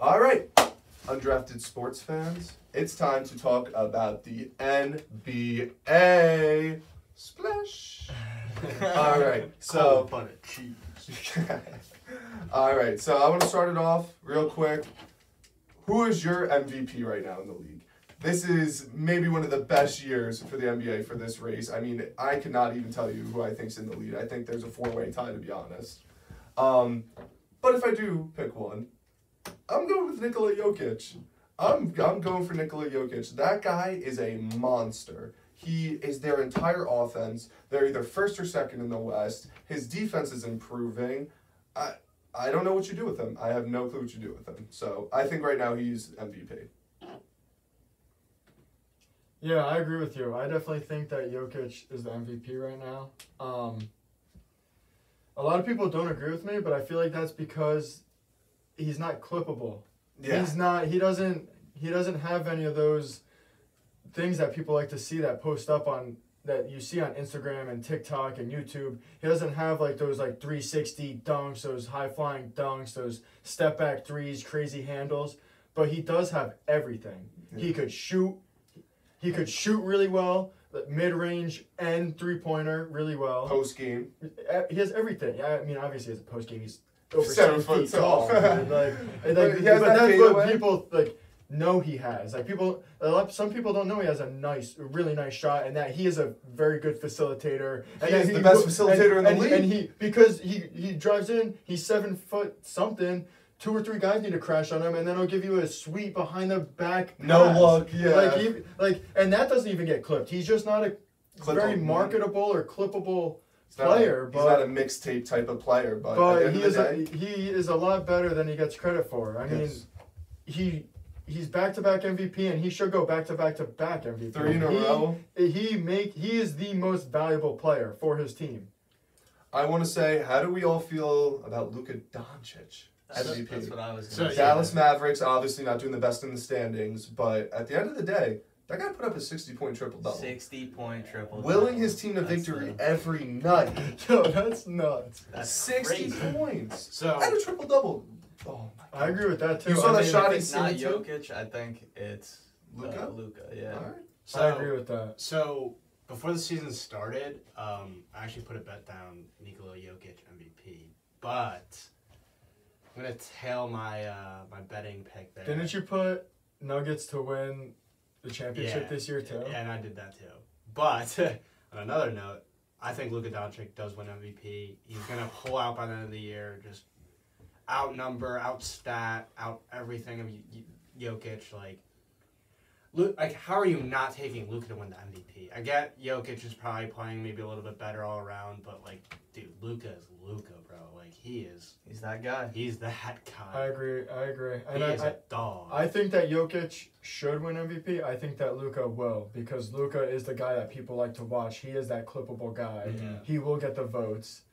All right, undrafted sports fans, it's time to talk about the NBA. Splash. All right, so. All right, so I want to start it off real quick. Who is your MVP right now in the league? This is maybe one of the best years for the NBA for this race. I mean, I could not even tell you who I think's in the lead. I think there's a four-way tie, to be honest. But if I do pick one, I'm going with Nikola Jokic. I'm going for Nikola Jokic. That guy is a monster. He is their entire offense. They're either first or second in the West. His defense is improving. I don't know what you do with him. I have no clue what you do with him. So I think right now he's MVP. Yeah, I agree with you. I definitely think that Jokic is the MVP right now. A lot of people don't agree with me, but I feel like that's because he's not clippable. Yeah. He doesn't have any of those things that people like to see that post up on that you see on Instagram and TikTok and YouTube. He doesn't have like those like 360 dunks, those high flying dunks, those step back threes, crazy handles, but he does have everything. Yeah. He could shoot really well, mid-range and three-pointer really well. Post game. He has everything. I mean, obviously as a post game he's over 7 feet tall. but that's what people like know he has. Like some people don't know he has a really nice shot, and that he is a very good facilitator. And he's the best facilitator in the league. And because he drives in, he's 7 foot something. 2 or 3 guys need to crash on him, and then he'll give you a sweep behind the back. No pass. look, yeah. And that doesn't even get clipped. He's just not a very marketable or clippable player. He's not a mixtape type of player, but he is a lot better than he gets credit for. I mean, he's back-to-back MVP, and he should go back-to-back MVP. 3 in a row. He is the most valuable player for his team. I want to say, how do we all feel about Luka Doncic? MVP. That's what I was going to say. Dallas Mavericks, obviously not doing the best in the standings, but at the end of the day, that guy put up a 60-point triple-double. 60-point triple-double. Willing his team to victory every night. Yo, that's nuts. That's 60 crazy. Points. So, and a triple-double. Oh my God. I agree with that, too. You saw that shot in it's not Singley, too? Jokic, I think it's Luka, yeah. All right. So, I agree with that. So, before the season started, I actually put a bet down Nikola Jokic MVP. But I'm going to tail my my betting pick there. Didn't you put Nuggets to win the championship this year, too? Yeah, and I did that, too. But, on another note, I think Luka Doncic does win MVP. He's going to pull out by the end of the year, just outnumber, outstat, out everything of Jokic. Like, how are you not taking Luka to win the MVP? I get Jokic is probably playing maybe a little bit better all around, but, like, dude, Luka is Luka, bro. Like, he's that guy. He's that guy. I agree. And he is a dog. I think that Jokic should win MVP. I think that Luka will, because Luka is the guy that people like to watch. He is that clippable guy. Yeah. He will get the votes.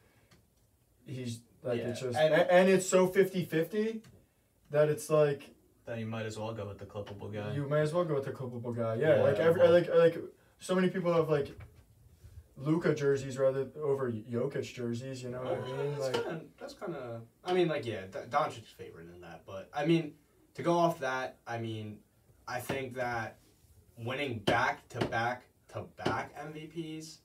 He's like, it's just, and it's so 50-50 that it's like, then you might as well go with the clippable guy. you might as well go with the clippable guy. Yeah, Yeah, like so many people have like Luka jerseys rather over Jokic jerseys. You know what I mean? That's kind of. I mean, like, yeah, Doncic's favored in that, but I mean, to go off that, I mean, I think that winning back-to-back MVPs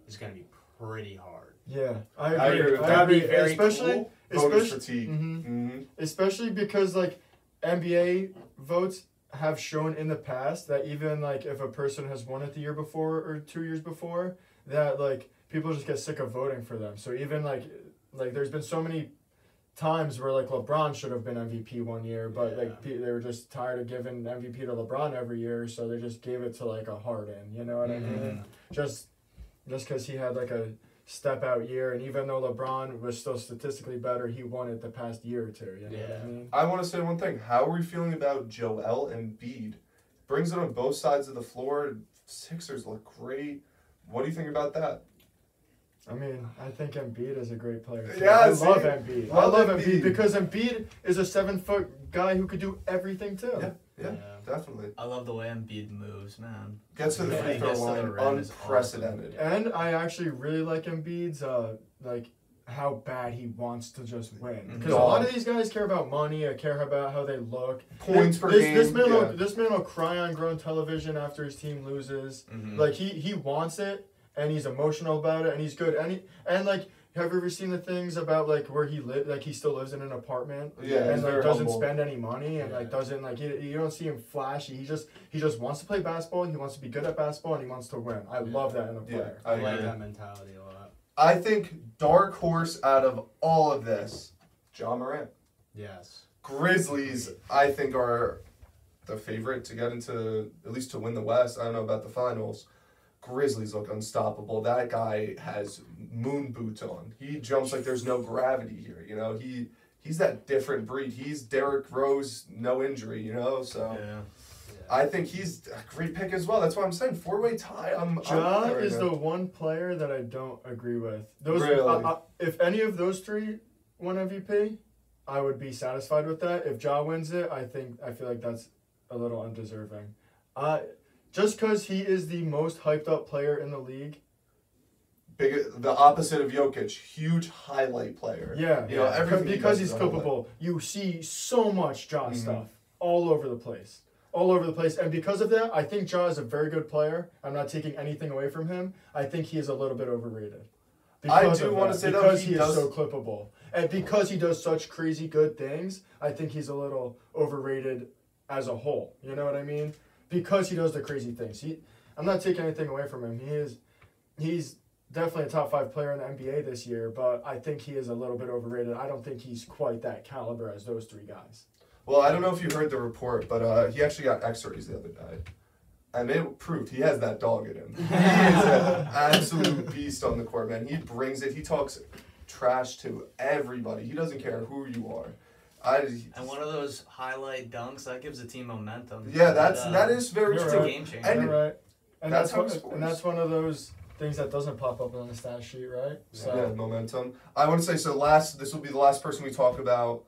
is going to be pretty hard. Yeah, I agree with that. That'd be very especially cool. Voters fatigue. especially because like NBA votes have shown in the past that even like if a person has won it the year before or 2 years before, that like people just get sick of voting for them. So even like there's been so many times where like LeBron should have been MVP one year, but like they were just tired of giving MVP to LeBron every year, so they just gave it to like a Harden. You know what I mean? Just because he had like a step out year, and even though LeBron was still statistically better, he won it the past year or two. You know what I mean? I want to say one thing. How are we feeling about Joel Embiid? Brings it on both sides of the floor. Sixers look great. What do you think about that? I mean, I think Embiid is a great player. Too. Yeah, I love Embiid. Love I love Embiid. Embiid because Embiid is a 7-foot guy who could do everything too. Yeah, definitely. I love the way Embiid moves, man. Gets to the free throw line, unprecedented. And I actually really like Embiid's like how bad he wants to just win. Mhm. Because a lot of these guys care about money, or care about how they look. Points per game. This man will cry on grown television after his team loses. Mhm. Like he wants it, and he's emotional about it, and he's good. And like, have you ever seen the things about like where he live? Like he still lives in an apartment, Yeah, he's and like very doesn't humble. spend any money, and like doesn't like you don't see him flashy. He just wants to play basketball. He wants to be good at basketball, and he wants to win. I love that in a Yeah, player. I I like agree. that mentality a lot. I think dark horse out of all of this, John Morant. Yes. Grizzlies, I think, are the favorite to get into, at least to win the West. I don't know about the finals. Grizzlies look unstoppable. That guy has moon boots on. He jumps like there's no gravity here. You know, he's that different breed. He's Derrick Rose, no injury. You know, so Yeah. I think he's a great pick as well. That's why I'm saying 4-way tie. Ja I'm is the one player that I don't agree with. Those, Really? If any of those three won MVP, I would be satisfied with that. If Ja wins it, I feel like that's a little undeserving. Just because he is the most hyped up player in the league. the opposite of Jokic, huge highlight player. Yeah, You know, everything he because does he's is a highlight. capable. You see so much Ja Mhm. stuff all over the place. All over the place. And because of that, I think Ja is a very good player. I'm not taking anything away from him. I think he is a little bit overrated. I Because do of wanna that, say, though, because he he does- is so clippable. And because he does such crazy good things, I think he's a little overrated as a whole. You know what I mean? Because he does the crazy things. I'm not taking anything away from him. He's definitely a top 5 player in the NBA this year, but I think he is a little bit overrated. I don't think he's quite that caliber as those 3 guys. Well, I don't know if you heard the report, but he actually got X-rays the other day, and it proved he has that dog in him. He is an absolute beast on the court, man. He brings it. He talks trash to everybody. He doesn't care who you are. And one of those highlight dunks that gives the team momentum. Yeah, that is very You're It's true. a right. game changer. And- You're right. And that's that's, how one, he scores. and that's one of those things that doesn't pop up on the stat sheet, right? So Yeah, momentum. I want to say this will be the last person we talk about.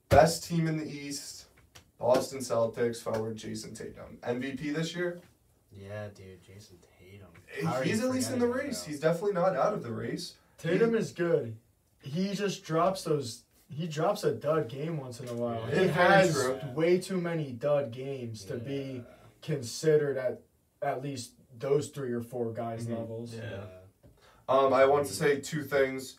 Best team in the East, Boston Celtics forward Jason Tatum. MVP this year. Yeah, dude, Jason Tatum. How are He's you at least in the forgetting race. about? He's definitely not out of the race. Tatum is good. He just drops those. He drops a dud game once in a while. Yeah, He very has true. way too many dud games to be considered at least those 3 or 4 guys' Mhm. levels. Yeah. I want to say 2 things.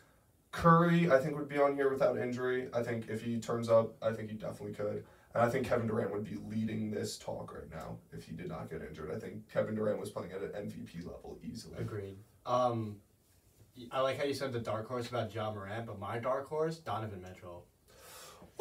Curry, I think, would be on here without injury. I think if he turns up, I think he definitely could. And I think Kevin Durant would be leading this talk right now if he did not get injured. I think Kevin Durant was playing at an MVP level easily. Agreed. I like how you said the dark horse about Ja Morant, but my dark horse, Donovan Mitchell.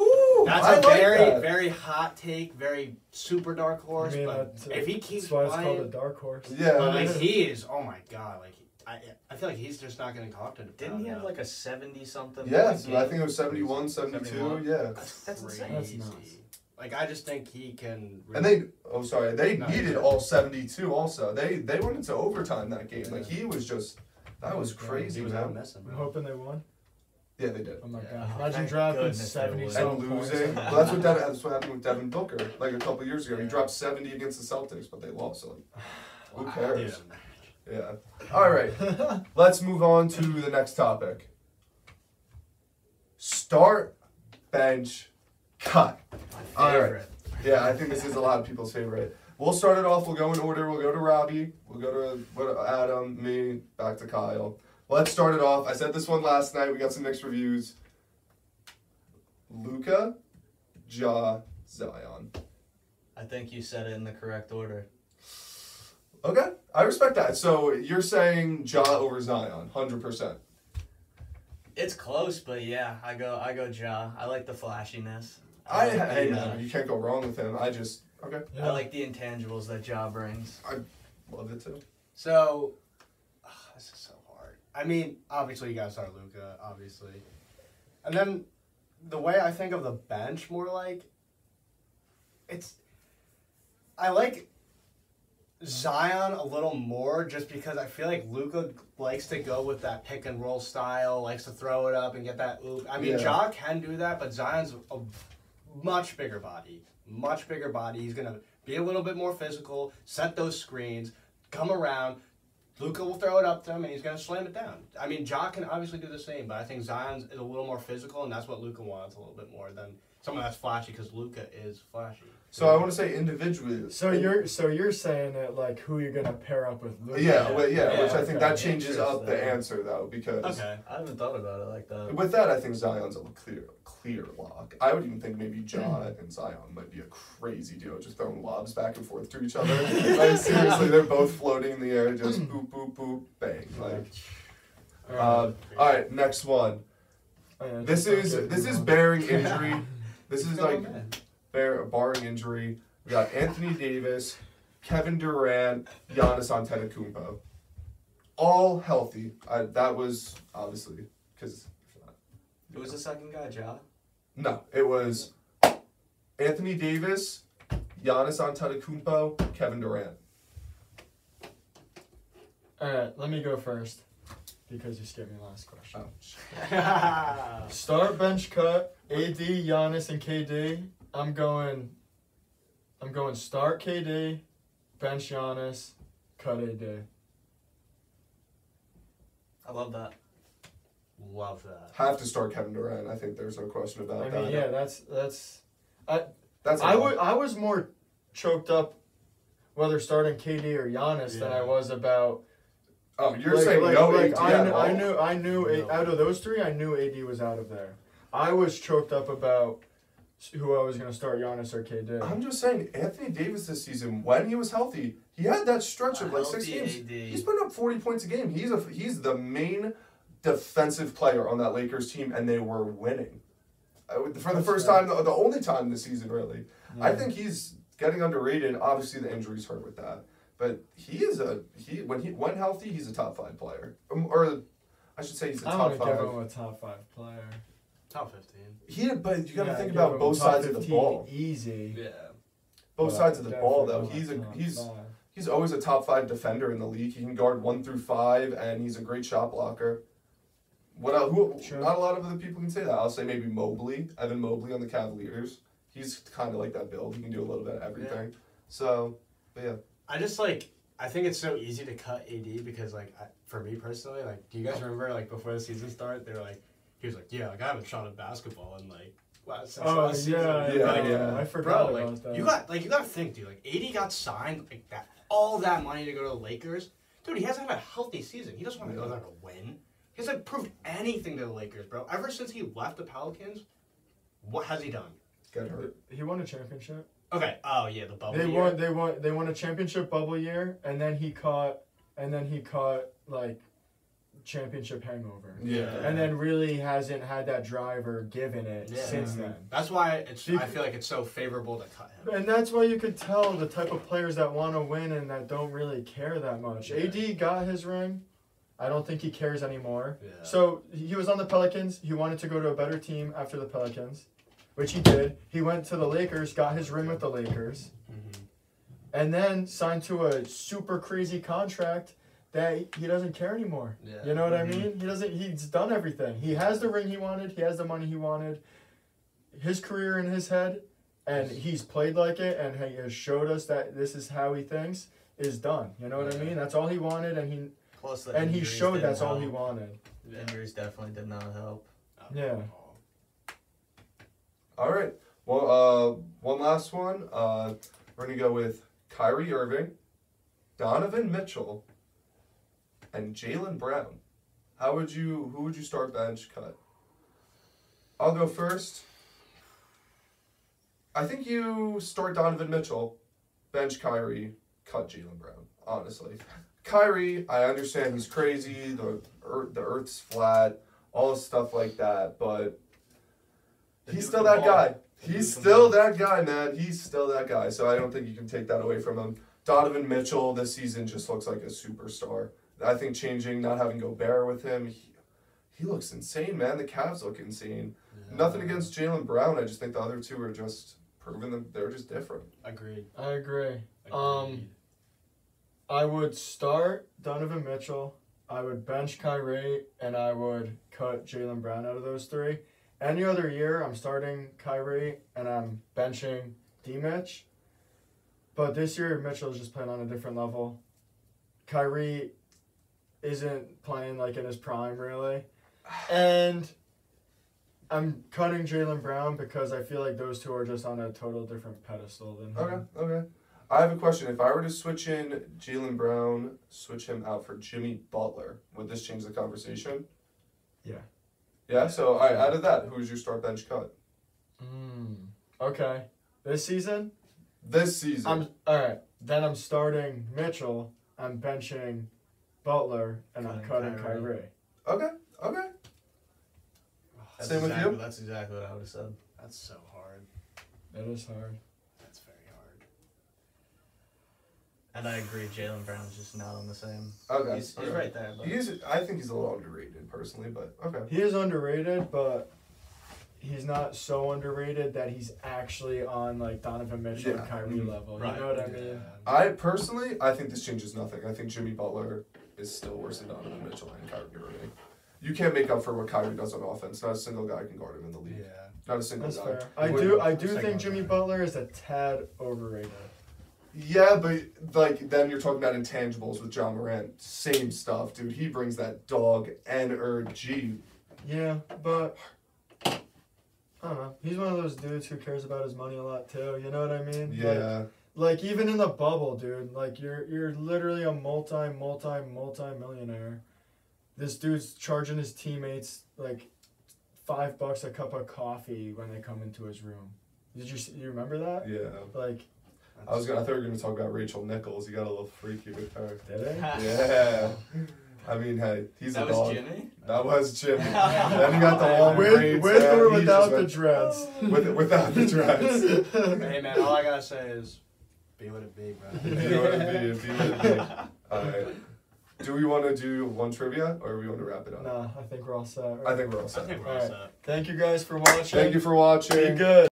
Ooh, That's I a like very, that. very hot take, very super dark horse. I mean, but if he keeps that's why it's playing, called a dark horse. Yeah. but like he is, oh my god, like I feel like he's just not getting talked about. Didn't he have enough. like a 70-something? Yeah, point so game? I think it was 71, 72, 71. yeah. That's insane. That's Crazy. nuts. Like I just think he can. And they No, needed yeah. all 72 also. They went into overtime that game. Like, he was just, that was Yeah, crazy, He was man. out missing. I'm hoping they won. Yeah, they did. Oh my Yeah. god! Oh, Imagine thank dropping goodness they 70 won. some And points. losing. Well, that's what happened with Devin Booker, like a couple years ago. He dropped 70 against the Celtics, but they lost. So, who cares? Yeah. All right. Let's move on to the next topic. Start, bench, cut. My All right. favorite. Yeah, I think this is a lot of people's favorite. We'll start it off. We'll go in order. We'll go to Robbie. We'll go to Adam, me, back to Kyle. Let's start it off. I said this one last night. We got some mixed reviews. Luka, Ja, Zion. I think you said it in the correct order. Okay, I respect that. So you're saying Ja over Zion, 100%. It's close, but yeah, I go Ja. I like the flashiness. Hey, the, man, you can't go wrong with him. Okay, I like the intangibles that Ja brings. love it too. So, this is so hard. I mean, obviously you gotta start Luka, obviously, and then the way I think of the bench, more like I like Zion a little more, just because I feel like Luka likes to go with that pick and roll style, likes to throw it up and get that oop. I mean, Yeah. Ja can do that, but Zion's a much bigger body. Much bigger body. He's gonna be a little bit more physical, set those screens, come around, Luka will throw it up to him, and he's going to slam it down. I mean, Ja can obviously do the same, but I think Zion's is a little more physical, and that's what Luka wants a little bit more than someone that's flashy, because Luka is flashy. So I want to say individually. So you're saying that like who you're gonna pair up with Luka? Yeah, which I think okay. that changes up the Interesting. answer though, because Okay. I haven't thought about it like that. with that I think Zion's a clear lock. I would even think maybe Ja and Zion might be a crazy duo, just throwing lobs back and forth to each other. Like seriously, they're both floating in the air, just boop boop boop bang. Like, all right, next one. Oh, yeah, This is bearing injury. This is like barring injury. We got Anthony Davis, Kevin Durant, Giannis Antetokounmpo, all healthy. That was obviously because. Who was the second guy, Ja? No, it was Anthony Davis, Giannis Antetokounmpo, Kevin Durant. Alright, let me go first. Because you skipped me last question. Oh. Start, bench, cut, AD, Giannis, and KD. I'm going start KD, bench Giannis, cut AD. I love that. Love that. Have to start Kevin Durant. I think there's no question about I that. mean, yeah, that's. That's I was more choked up whether starting KD or Giannis than I was about. Oh, you're saying no AD at all? I knew No. out of those three, I knew AD was out of there. I was choked up about who I was going to start, Giannis or KD. I'm just saying, Anthony Davis this season, when he was healthy, he had that stretch of like 6 Healthy games. AD. He's putting up 40 points a game. He's the main defensive player on that Lakers team, and they were winning. For the first time, the only time this season, really. Yeah. I think he's getting underrated. Obviously, the injuries hurt with that. But when healthy, he's a top 5 player. Or I should say he's a I top want to give 5. him a top 5 player. Top 15. But you got to Yeah, think give about him both top sides of the 15 ball. Easy. Yeah. Both but sides of the ball, though. definitely not He's top 5. He's always a top 5 defender in the league. He can guard 1 through 5, and he's a great shot blocker. Sure. Not a lot of other people can say that. I'll say maybe Mobley, Evan Mobley on the Cavaliers. He's kind of like that build. He can do a little bit of everything. So, but yeah. I think it's so easy to cut AD because, for me personally, do you guys remember, before the season started, they were he was I haven't shot at basketball in, since last season. Yeah. I forgot Bro, about that. you got to think, dude, AD got signed, that, all that money to go to the Lakers. Dude, he hasn't had a healthy season. He doesn't want to go there to win. He hasn't proved anything to the Lakers, bro. Ever since he left the Pelicans, what has he done? Get hurt. He won a championship. Okay. Oh yeah, the bubble. They won a championship bubble year, and then he caught championship hangover. Yeah. And then really hasn't had that drive or given it since then. That's why I feel like it's so favorable to cut him. And that's why you could tell the type of players that want to win and that don't really care that much. Yeah. AD got his ring. I don't think he cares anymore. Yeah. So he was on the Pelicans. He wanted to go to a better team after the Pelicans, which he did. He went to the Lakers, got his ring with the Lakers, and then signed to a super crazy contract that he doesn't care anymore. Yeah. You know what I mean? He's done everything. He has the ring he wanted. He has the money he wanted. His career in his head, and he's played like it, and he has showed us that this is how he thinks, is done. You know what I mean? That's all he wanted, and he showed that's all he wanted. The injuries definitely did not help. Yeah. All right. Well, one last one. We're going to go with Kyrie Irving, Donovan Mitchell, and Jaylen Brown. Who would you start, bench, cut? I'll go first. I think you start Donovan Mitchell, bench Kyrie, cut Jaylen Brown, honestly. Kyrie, I understand he's crazy, the earth's flat, all this stuff like that, but he's still that guy. He's still that guy, man. He's still that guy, so I don't think you can take that away from him. Donovan Mitchell this season just looks like a superstar. I think not having Gobert with him, he looks insane, man. The Cavs look insane. Yeah. Nothing against Jaylen Brown. I just think the other two are just proving that they're just different. Agreed. I agree. I would start Donovan Mitchell, I would bench Kyrie, and I would cut Jaylen Brown out of those three. Any other year, I'm starting Kyrie, and I'm benching D-Mitch. But this year, Mitchell is just playing on a different level. Kyrie isn't playing like in his prime really, and I'm cutting Jaylen Brown because I feel like those two are just on a total different pedestal than him. Okay. I have a question. If I were to switch in Jaylen Brown, switch him out for Jimmy Butler, would this change the conversation? Yeah. Yeah. So, all right. Out of that, who's your start bench cut? Okay. This season? This season. All right. Then I'm starting Mitchell. I'm benching Butler, and I'm cutting Kyrie. Okay. Same with you? That's exactly what I would have said. That's so hard. That is hard. That's very hard. And I agree, Jaylen Brown's just not on the same. Okay. He's right there. But I think he's a little underrated personally, but okay. He is underrated, but he's not so underrated that he's actually on like Donovan Mitchell and Kyrie level. Right. You know what I mean? I think this changes nothing. I think Jimmy Butler is still worse than Donovan Mitchell and Kyrie Irving. You can't make up for what Kyrie does on offense. Not a single guy can guard him in the league. Yeah. Not a single That's guy. fair. I do think Jimmy Butler is a tad overrated. Yeah, but like then you're talking about intangibles with John Morant. Same stuff, dude. He brings that dog energy. Yeah, but I don't know. He's one of those dudes who cares about his money a lot too. You know what I mean? Yeah. Like even in the bubble, dude. Like you're literally a multi-millionaire. This dude's charging his teammates like $5 a cup of coffee when they come into his room. You remember that? Yeah. Like I thought you were gonna talk about Rachel Nichols. You got a little freaky with her. did he? Yeah. I mean, hey, he's a dog. That was Jimmy? That was Jimmy. Then you got the long braids. With man. or He without just the dreads? without the dreads. Hey man, all I gotta say is, be what it be, bro. Be what it be. Alright. Do we want to do one trivia, or we want to wrap it up? Nah, I think we're all set. Right? I think we're all set. I think we're All all right. set. Thank you guys for watching. Thank you for watching. Be good.